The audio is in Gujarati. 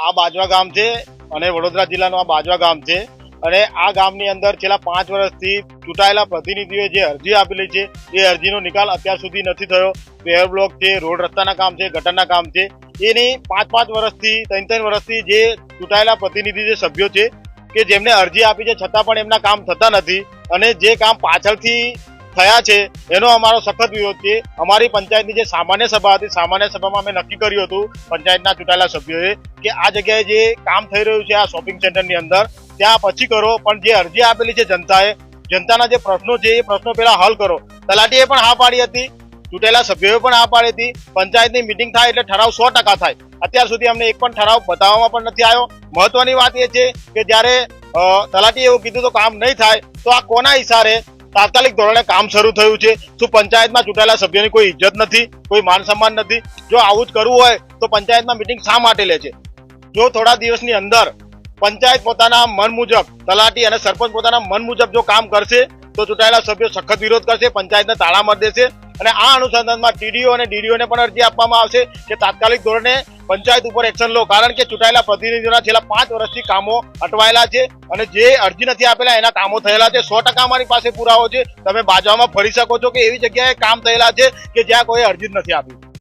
આ બાજવા ગામ છે અને વડોદરા જિલ્લાનું આ બાજવા ગામ છે અને આ ગામની અંદર છેલ્લા 5 વર્ષથી ચૂંટાયેલા પ્રતિનિધિઓએ જે અરજી આપેલી છે એ અરજીનો નિકાલ અત્યાર સુધી નથી થયો. પેવર બ્લોક છે, રોડ રસ્તાના કામ છે, ગટરના કામ છે, એની 5 વર્ષથી 3 વર્ષથી જે ચૂંટાયેલા પ્રતિનિધિ જે સભ્યો છે કે જેમને અરજી આપી છે છતાં પણ એમના કામ થતા નથી અને જે કામ પાછળથી થયા છે એનો અમારો સખત વિરોધ છે. અમારી પંચાયતની જે સામાન્ય સભા હતી, સામાન્ય સભામાં અમે નક્કી કર્યું હતું પંચાયતના ચૂંટાયેલા સભ્યોએ કે આ જગ્યાએ જે કામ થઈ રહ્યું છે આ શોપિંગ સેન્ટરની અંદર ત્યાં પછી કરો, પણ જે અરજી આપેલી છે જનતાએ, જનતાના જે પ્રશ્નો છે એ પ્રશ્નો પહેલા હલ કરો. તલાટીએ પણ હા પાડી હતી, ચૂંટાયેલા સભ્યોએ પણ હા પાડી હતી. પંચાયતની મિટિંગ થાય એટલે ઠરાવ 100% થાય. અત્યાર સુધી અમને એક પણ ઠરાવ બતાવવામાં પણ નથી આવ્યો. મહત્વની વાત એ છે કે જ્યારે તલાટીએ એવું કીધું તો કામ નહીં થાય તો આ કોના ઈશારે તાત્કાલિક ધોરણે કામ શરૂ થયું છે? શું પંચાયતમાં ચૂંટાયેલા સભ્યોની કોઈ ઇજ્જત નથી, કોઈ માન સન્માન નથી? જો આવું જ કરવું હોય તો પંચાયતમાં મિટિંગ શા માટે લે છે? જો થોડા દિવસની અંદર પંચાયત પોતાના મન મુજબ, તલાટી અને સરપંચ પોતાના મન મુજબ જો કામ કરશે તો ચૂંટાયેલા સભ્યો સખત વિરોધ કરશે, પંચાયતને તાળા મારી દેશે અને આ અનુસંધાનમાં ટીડીઓ અને ડીડીઓને પણ અરજી આપવામાં આવશે કે તાત્કાલિક ધોરણે પંચાયત ઉપર એક્શન લો, કારણ કે ચૂંટાયેલા પ્રતિનિધિઓના છેલ્લા 5 વર્ષથી કામો અટવાયેલા છે અને જે અરજી નથી આપેલા એના કામો થયેલા છે. 100% અમારી પાસે પુરાવો છે. તમે બાજવામાં ફરી શકો છો કે એવી જગ્યાએ કામ થયેલા છે કે જ્યાં કોઈ અરજી જ નથી આપી.